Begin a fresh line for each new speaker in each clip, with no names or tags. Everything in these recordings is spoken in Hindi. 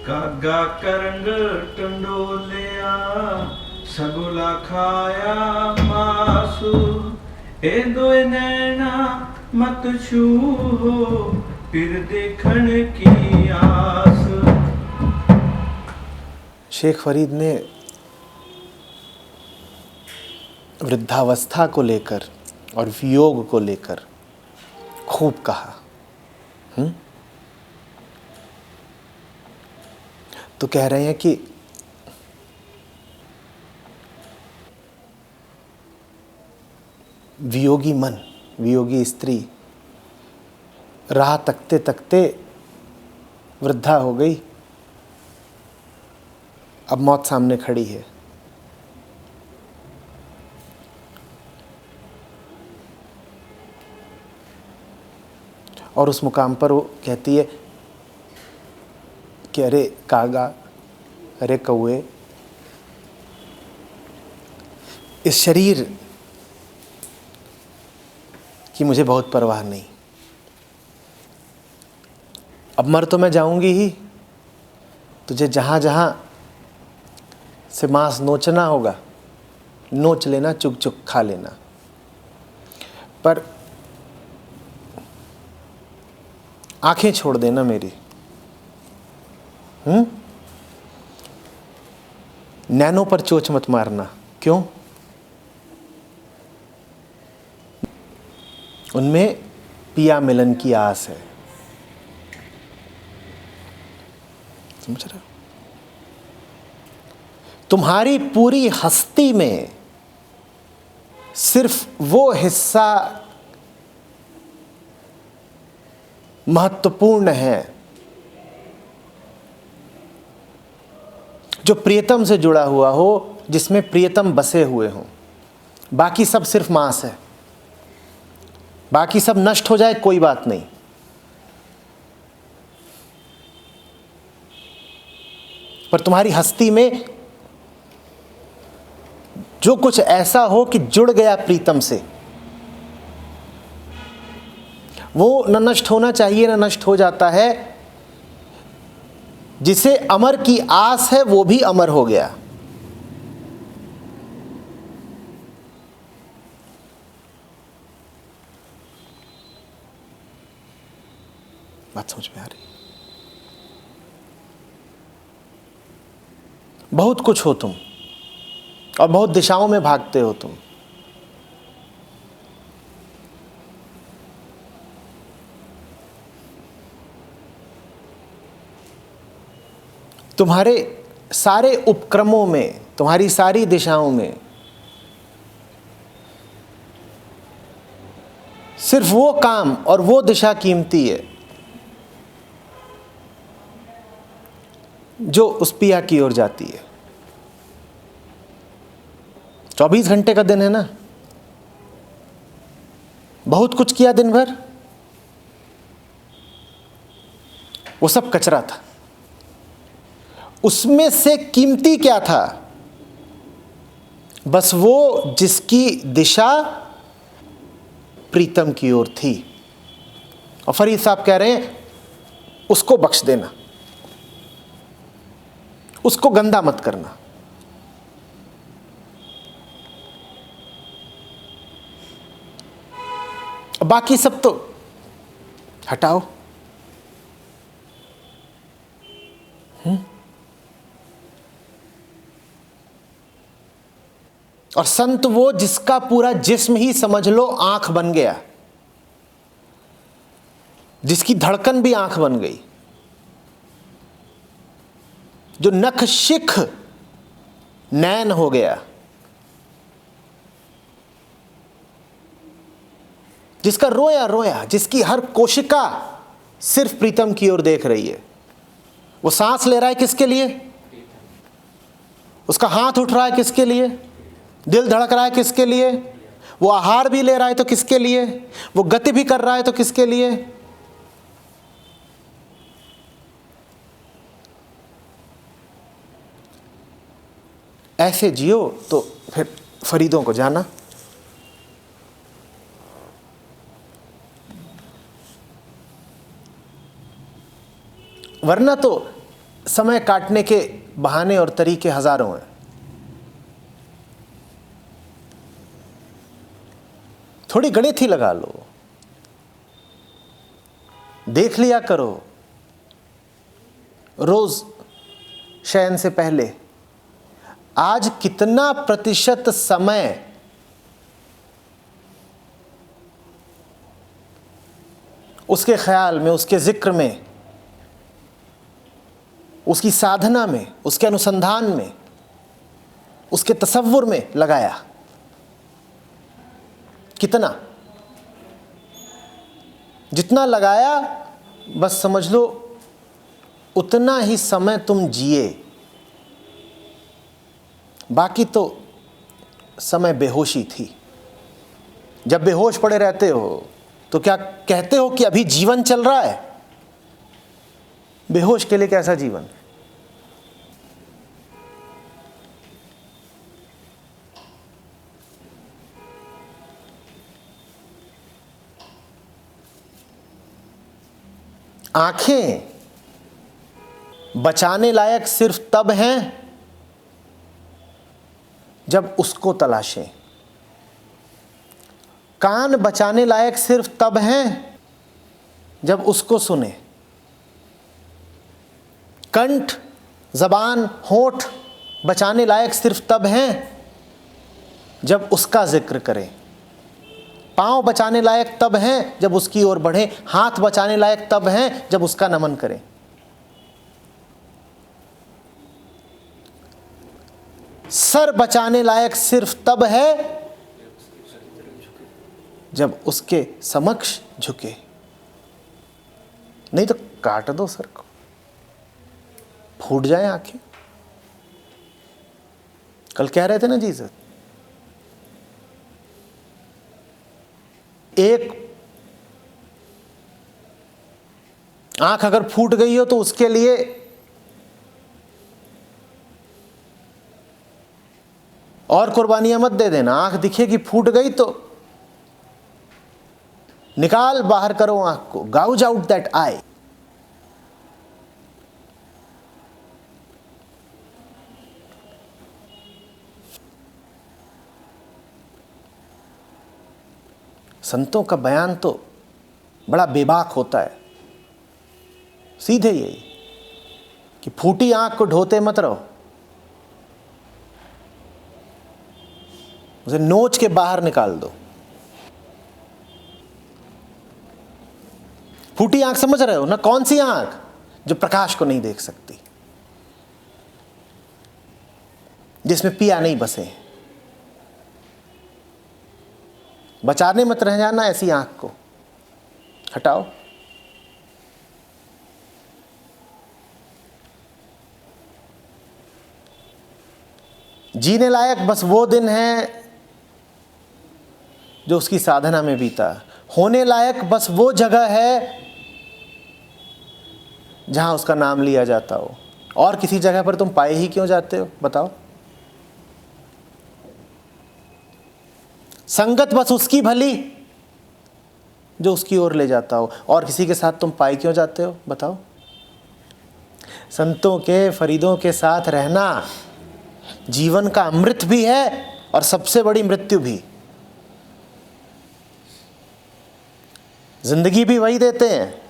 कागा करंग टंडोलिया सगुला खाया मासु ए दोए नैना मत छूहो फिर देखण की आस।
शेख फरीद ने वृद्धावस्था को लेकर और वियोग को लेकर खूब कहा। तो कह रहे हैं कि वियोगी मन, वियोगी स्त्री राह तकते तकते वृद्धा हो गई, अब मौत सामने खड़ी है। और उस मुकाम पर वो कहती है कि अरे कागा, अरे कौए, इस शरीर की मुझे बहुत परवाह नहीं, अब मर तो मैं जाऊंगी ही, तुझे जहाँ जहाँ से मांस नोचना होगा नोच लेना, चुग चुग खा लेना, पर आंखें छोड़ देना मेरी। नैनों पर चोच मत मारना। क्यों? उनमें पिया मिलन की आस है। समझ रहे हो? तुम्हारी पूरी हस्ती में सिर्फ वो हिस्सा महत्वपूर्ण है जो प्रियतम से जुड़ा हुआ हो, जिसमें प्रियतम बसे हुए हों। बाकी सब सिर्फ मांस है, बाकी सब नष्ट हो जाए कोई बात नहीं। पर तुम्हारी हस्ती में जो कुछ ऐसा हो कि जुड़ गया प्रीतम से, वो न नष्ट होना चाहिए, न नष्ट हो जाता है। जिसे अमर की आस है वो भी अमर हो गया। बात समझ में आ रही? बहुत कुछ हो तुम और बहुत दिशाओं में भागते हो तुम। तुम्हारे सारे उपक्रमों में, तुम्हारी सारी दिशाओं में सिर्फ वो काम और वो दिशा कीमती है जो उस पिया की ओर जाती है। 24 घंटे का दिन है ना, बहुत कुछ किया दिन भर, वो सब कचरा था। उसमें से कीमती क्या था? बस वो जिसकी दिशा प्रीतम की ओर थी। और फरीद साहब कह रहे हैं उसको बख्श देना, उसको गंदा मत करना। बाकी सब तो हटाओ। और संत वो जिसका पूरा जिस्म ही समझ लो आंख बन गया, जिसकी धड़कन भी आंख बन गई, जो नख शिख नैन हो गया, जिसका रोया रोया, जिसकी हर कोशिका सिर्फ प्रीतम की ओर देख रही है। वो सांस ले रहा है किसके लिए? उसका हाथ उठ रहा है किसके लिए? दिल धड़क रहा है किसके लिए? वो आहार भी ले रहा है तो किसके लिए? वो गति भी कर रहा है तो किसके लिए? ऐसे जियो तो फिर फरीदों को जाना। वरना तो समय काटने के बहाने और तरीके हजारों हैं। थोड़ी गणित ही लगा लो, देख लिया करो रोज शयन से पहले आज कितना प्रतिशत समय उसके ख्याल में, उसके जिक्र में, उसकी साधना में, उसके अनुसंधान में, उसके तसव्वुर में लगाया। कितना? जितना लगाया बस समझ लो उतना ही समय तुम जिए, बाकी तो समय बेहोशी थी। जब बेहोश पड़े रहते हो तो क्या कहते हो कि अभी जीवन चल रहा है? बेहोश के लिए कैसा जीवन? आंखें बचाने लायक सिर्फ तब हैं जब उसको तलाशें। कान बचाने लायक सिर्फ तब हैं जब उसको सुने। कंठ, जबान, होठ बचाने लायक सिर्फ तब हैं जब उसका जिक्र करें। पांव बचाने लायक तब हैं जब उसकी ओर बढ़ें। हाथ बचाने लायक तब हैं जब उसका नमन करें। सर बचाने लायक सिर्फ तब है जब उसके समक्ष झुके। नहीं तो काट दो सर को, फूट जाए आंखें। कल कह रहे थे ना जीसस, एक आंख अगर फूट गई हो तो उसके लिए और कुर्बानियां मत दे देना। आंख दिखेगी फूट गई तो निकाल बाहर करो आंख को, गाउज आउट दैट आई। संतों का बयान तो बड़ा बेबाक होता है। सीधे यही कि फूटी आंख को ढोते मत रहो, उसे नोच के बाहर निकाल दो। फूटी आंख समझ रहे हो ना? कौन सी आंख? जो प्रकाश को नहीं देख सकती, जिसमें पिया नहीं बसे। बचाने मत रह जाना ऐसी आंख को, हटाओ। जीने लायक बस वो दिन है जो उसकी साधना में बीता। होने लायक बस वो जगह है जहां उसका नाम लिया जाता हो। और किसी जगह पर तुम पाए ही क्यों जाते हो बताओ? संगत बस उसकी भली जो उसकी ओर ले जाता हो। और किसी के साथ तुम पाए क्यों जाते हो बताओ? संतों के, फरीदों के साथ रहना जीवन का अमृत भी है और सबसे बड़ी मृत्यु भी। जिंदगी भी वही देते हैं,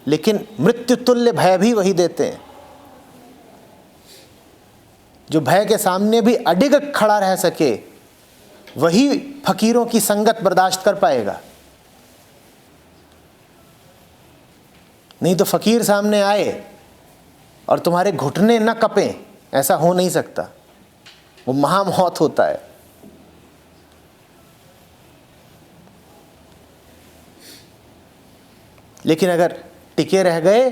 लेकिन मृत्यु तुल्य भय भी वही देते हैं। जो भय के सामने भी अडिग खड़ा रह सके, वही फकीरों की संगत बर्दाश्त कर पाएगा। नहीं तो फकीर सामने आए और तुम्हारे घुटने न कपें, ऐसा हो नहीं सकता। वो महामौत होता है। लेकिन अगर टिके रह गए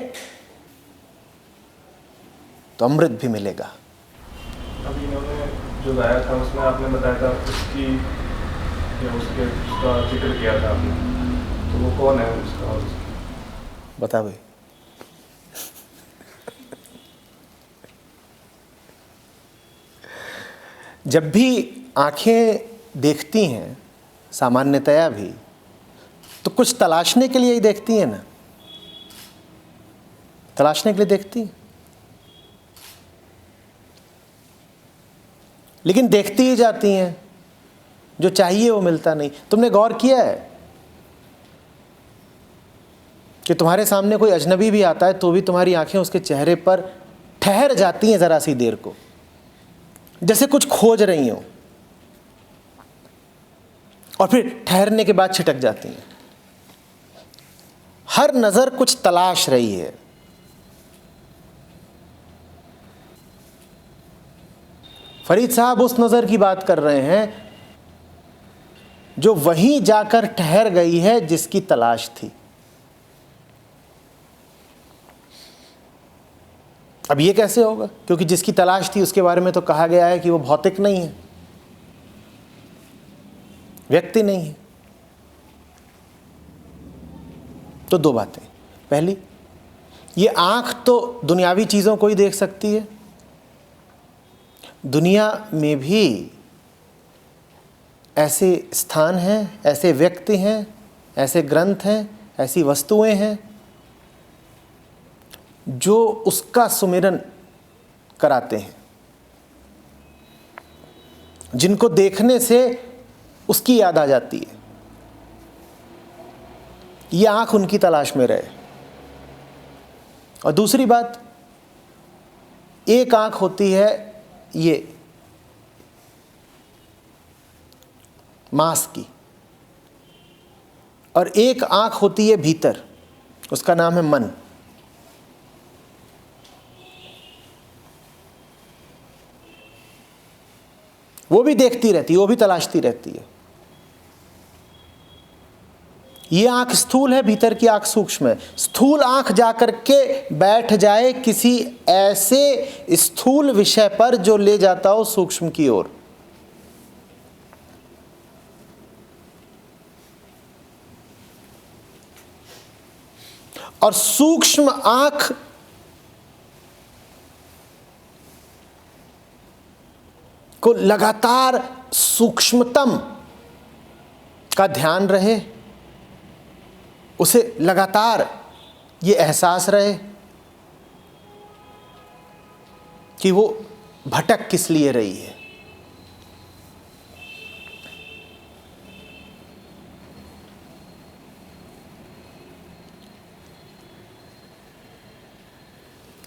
तो अमृत भी मिलेगा।
अभी इन्होंने जो गाया था उसमें आपने बताया था उसकी या उसका जिक्र किया था आपने, तो वो कौन है उसका?
बता भाई। जब भी आंखें देखती हैं सामान्यतया भी, तो कुछ तलाशने के लिए ही देखती हैं ना। तलाशने के लिए देखती हैं। लेकिन देखती ही जाती हैं, जो चाहिए वो मिलता नहीं। तुमने गौर किया है कि तुम्हारे सामने कोई अजनबी भी आता है तो भी तुम्हारी आंखें उसके चेहरे पर ठहर जाती हैं ज़रा सी देर को, जैसे कुछ खोज रही हो, और फिर ठहरने के बाद छिटक जाती हैं। हर नज़र कुछ तलाश रही है। फरीद साहब उस नज़र की बात कर रहे हैं जो वहीं जाकर ठहर गई है जिसकी तलाश थी। अब ये कैसे होगा? क्योंकि जिसकी तलाश थी उसके बारे में तो कहा गया है कि वो भौतिक नहीं है, व्यक्ति नहीं है। तो दो बातें। पहली, ये आंख तो दुनियावी चीज़ों को ही देख सकती है। दुनिया में भी ऐसे स्थान हैं, ऐसे व्यक्ति हैं, ऐसे ग्रंथ हैं, ऐसी वस्तुएं हैं जो उसका सुमिरन कराते हैं, जिनको देखने से उसकी याद आ जाती है। ये आंख उनकी तलाश में रहे। और दूसरी बात, एक आंख होती है ये मांस की, और एक आंख होती है भीतर, उसका नाम है मन। वो भी देखती रहती है, वो भी तलाशती रहती है। ये आंख स्थूल है, भीतर की आंख सूक्ष्म है। स्थूल आंख जाकर के बैठ जाए किसी ऐसे स्थूल विषय पर जो ले जाता हो सूक्ष्म की ओर, और सूक्ष्म आंख को लगातार सूक्ष्मतम का ध्यान रहे, उसे लगातार ये एहसास रहे कि वो भटक किस लिए रही है।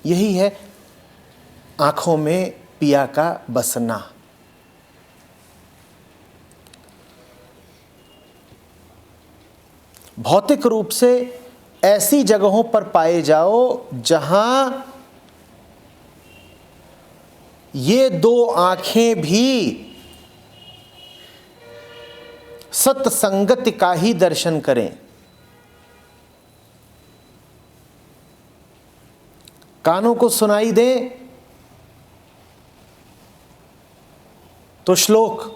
यही है आंखों में पिया का बसना। भौतिक रूप से ऐसी जगहों पर पाए जाओ जहां ये दो आंखें भी सत्संगति का ही दर्शन करें। कानों को सुनाई दे तो श्लोक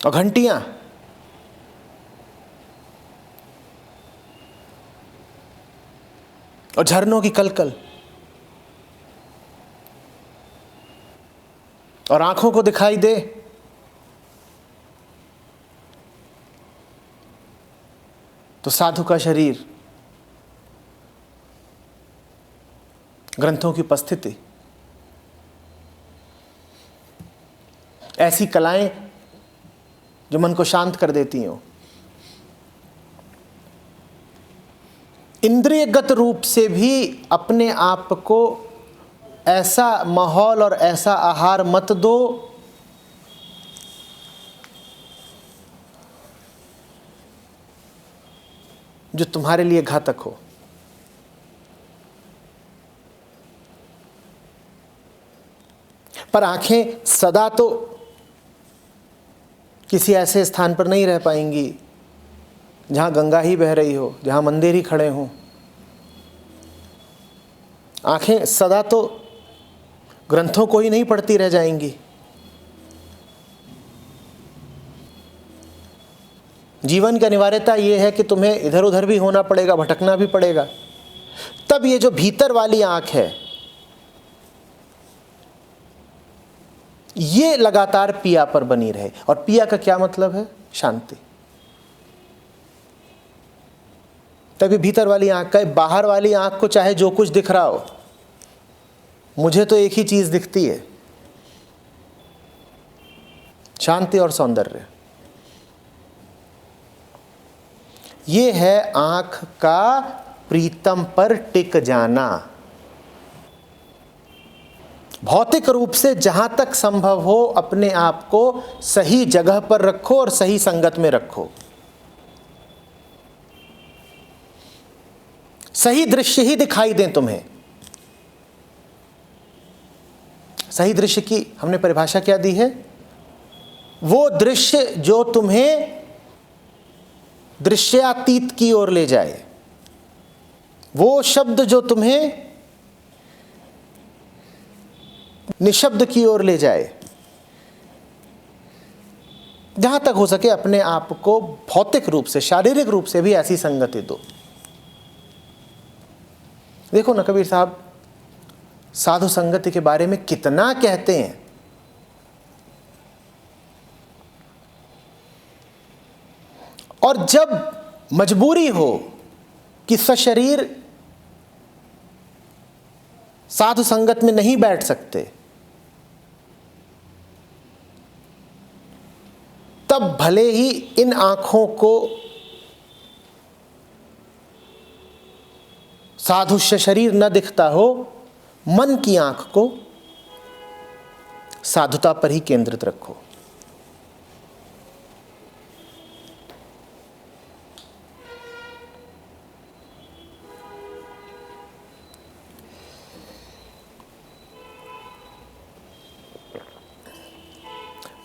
और घंटियां, और झरनों की कलकल, और आंखों को दिखाई दे तो साधु का शरीर, ग्रंथों की उपस्थिति, ऐसी कलाएं जो मन को शांत कर देती हों। इंद्रियगत रूप से भी अपने आप को ऐसा माहौल और ऐसा आहार मत दो जो तुम्हारे लिए घातक हो। पर आंखें सदा तो किसी ऐसे स्थान पर नहीं रह पाएंगी जहाँ गंगा ही बह रही हो, जहाँ मंदिर ही खड़े हों। आंखें सदा तो ग्रंथों को ही नहीं पढ़ती रह जाएंगी। जीवन की अनिवार्यता ये है कि तुम्हें इधर उधर भी होना पड़ेगा, भटकना भी पड़ेगा। तब ये जो भीतर वाली आंख है ये लगातार पिया पर बनी रहे। और पिया का क्या मतलब है? शांति। तभी भीतर वाली आंख का, बाहर वाली आंख को चाहे जो कुछ दिख रहा हो, मुझे तो एक ही चीज दिखती है, शांति और सौंदर्य। ये है आंख का प्रीतम पर टिक जाना। भौतिक रूप से जहां तक संभव हो अपने आप को सही जगह पर रखो और सही संगत में रखो। सही दृश्य ही दिखाई दें तुम्हें। सही दृश्य की हमने परिभाषा क्या दी है? वो दृश्य जो तुम्हें दृश्यातीत की ओर ले जाए, वो शब्द जो तुम्हें निशब्द की ओर ले जाए। जहां तक हो सके अपने आप को भौतिक रूप से, शारीरिक रूप से भी ऐसी संगति दो। देखो ना कबीर साहब साधु संगति के बारे में कितना कहते हैं। और जब मजबूरी हो कि सशरीर साधु संगत में नहीं बैठ सकते, तब भले ही इन आंखों को साधु शरीर न दिखता हो, मन की आंख को साधुता पर ही केंद्रित रखो।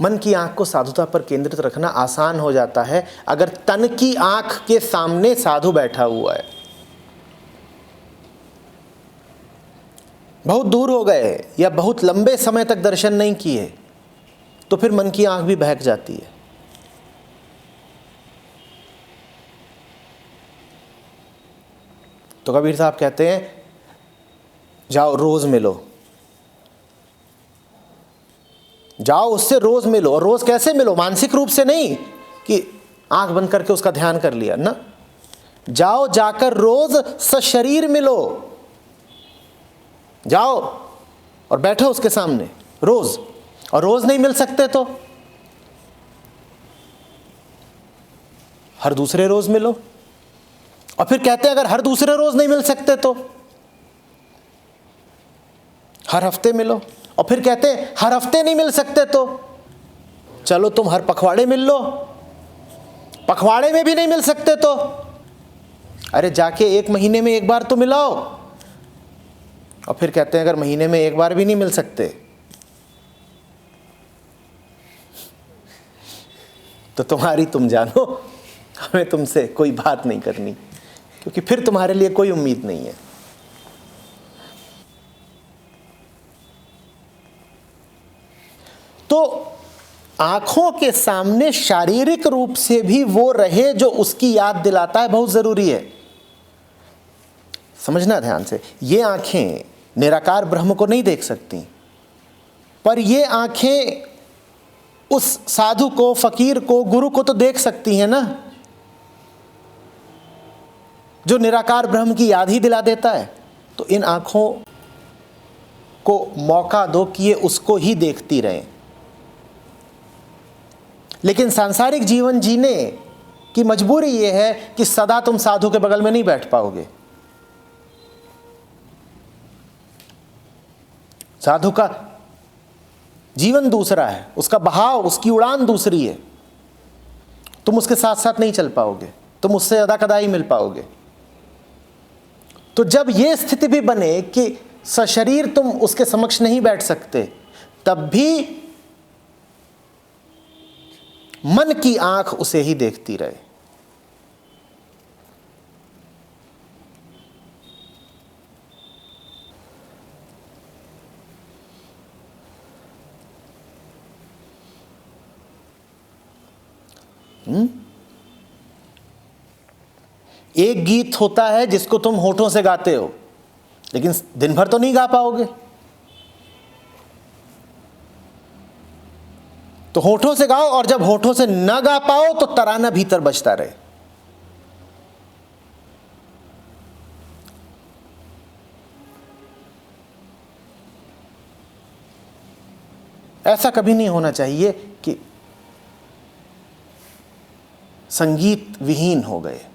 मन की आंख को साधुता पर केंद्रित रखना आसान हो जाता है अगर तन की आंख के सामने साधु बैठा हुआ है। बहुत दूर हो गए या बहुत लंबे समय तक दर्शन नहीं किए तो फिर मन की आंख भी बहक जाती है। तो कबीर साहब कहते हैं जाओ रोज मिलो, जाओ उससे रोज मिलो। और रोज कैसे मिलो? मानसिक रूप से नहीं कि आंख बंद करके उसका ध्यान कर लिया ना। जाओ, जाकर रोज सशरीर मिलो। जाओ और बैठो उसके सामने रोज। और रोज नहीं मिल सकते तो हर दूसरे रोज मिलो। और फिर कहते हैं अगर हर दूसरे रोज नहीं मिल सकते तो हर हफ्ते मिलो। और फिर कहते हैं हर हफ्ते नहीं मिल सकते तो चलो तुम हर पखवाड़े मिल लो। पखवाड़े में भी नहीं मिल सकते तो अरे जाके 1 महीने में एक बार तो मिलाओ। और फिर कहते हैं अगर महीने में एक बार भी नहीं मिल सकते तो तुम्हारी तुम जानो, हमें तुमसे कोई बात नहीं करनी, क्योंकि फिर तुम्हारे लिए कोई उम्मीद नहीं है। तो आंखों के सामने शारीरिक रूप से भी वो रहे जो उसकी याद दिलाता है, बहुत जरूरी है। समझना ध्यान से, ये आंखें निराकार ब्रह्म को नहीं देख सकती, पर ये आंखें उस साधु को, फकीर को, गुरु को तो देख सकती हैं ना, जो निराकार ब्रह्म की याद ही दिला देता है। तो इन आंखों को मौका दो कि ये उसको ही देखती रहें। लेकिन सांसारिक जीवन जीने की मजबूरी ये है कि सदा तुम साधु के बगल में नहीं बैठ पाओगे। साधु का जीवन दूसरा है, उसका बहाव, उसकी उड़ान दूसरी है। तुम उसके साथ साथ नहीं चल पाओगे, तुम उससे अदा कदाई मिल पाओगे। तो जब यह स्थिति भी बने कि सशरीर तुम उसके समक्ष नहीं बैठ सकते, तब भी मन की आंख उसे ही देखती रहे। एक गीत होता है जिसको तुम होठों से गाते हो, लेकिन दिन भर तो नहीं गा पाओगे। तो होठों से गाओ, और जब होठों से न गा पाओ तो तराना भीतर बजता रहे। ऐसा कभी नहीं होना चाहिए कि संगीत विहीन हो गए।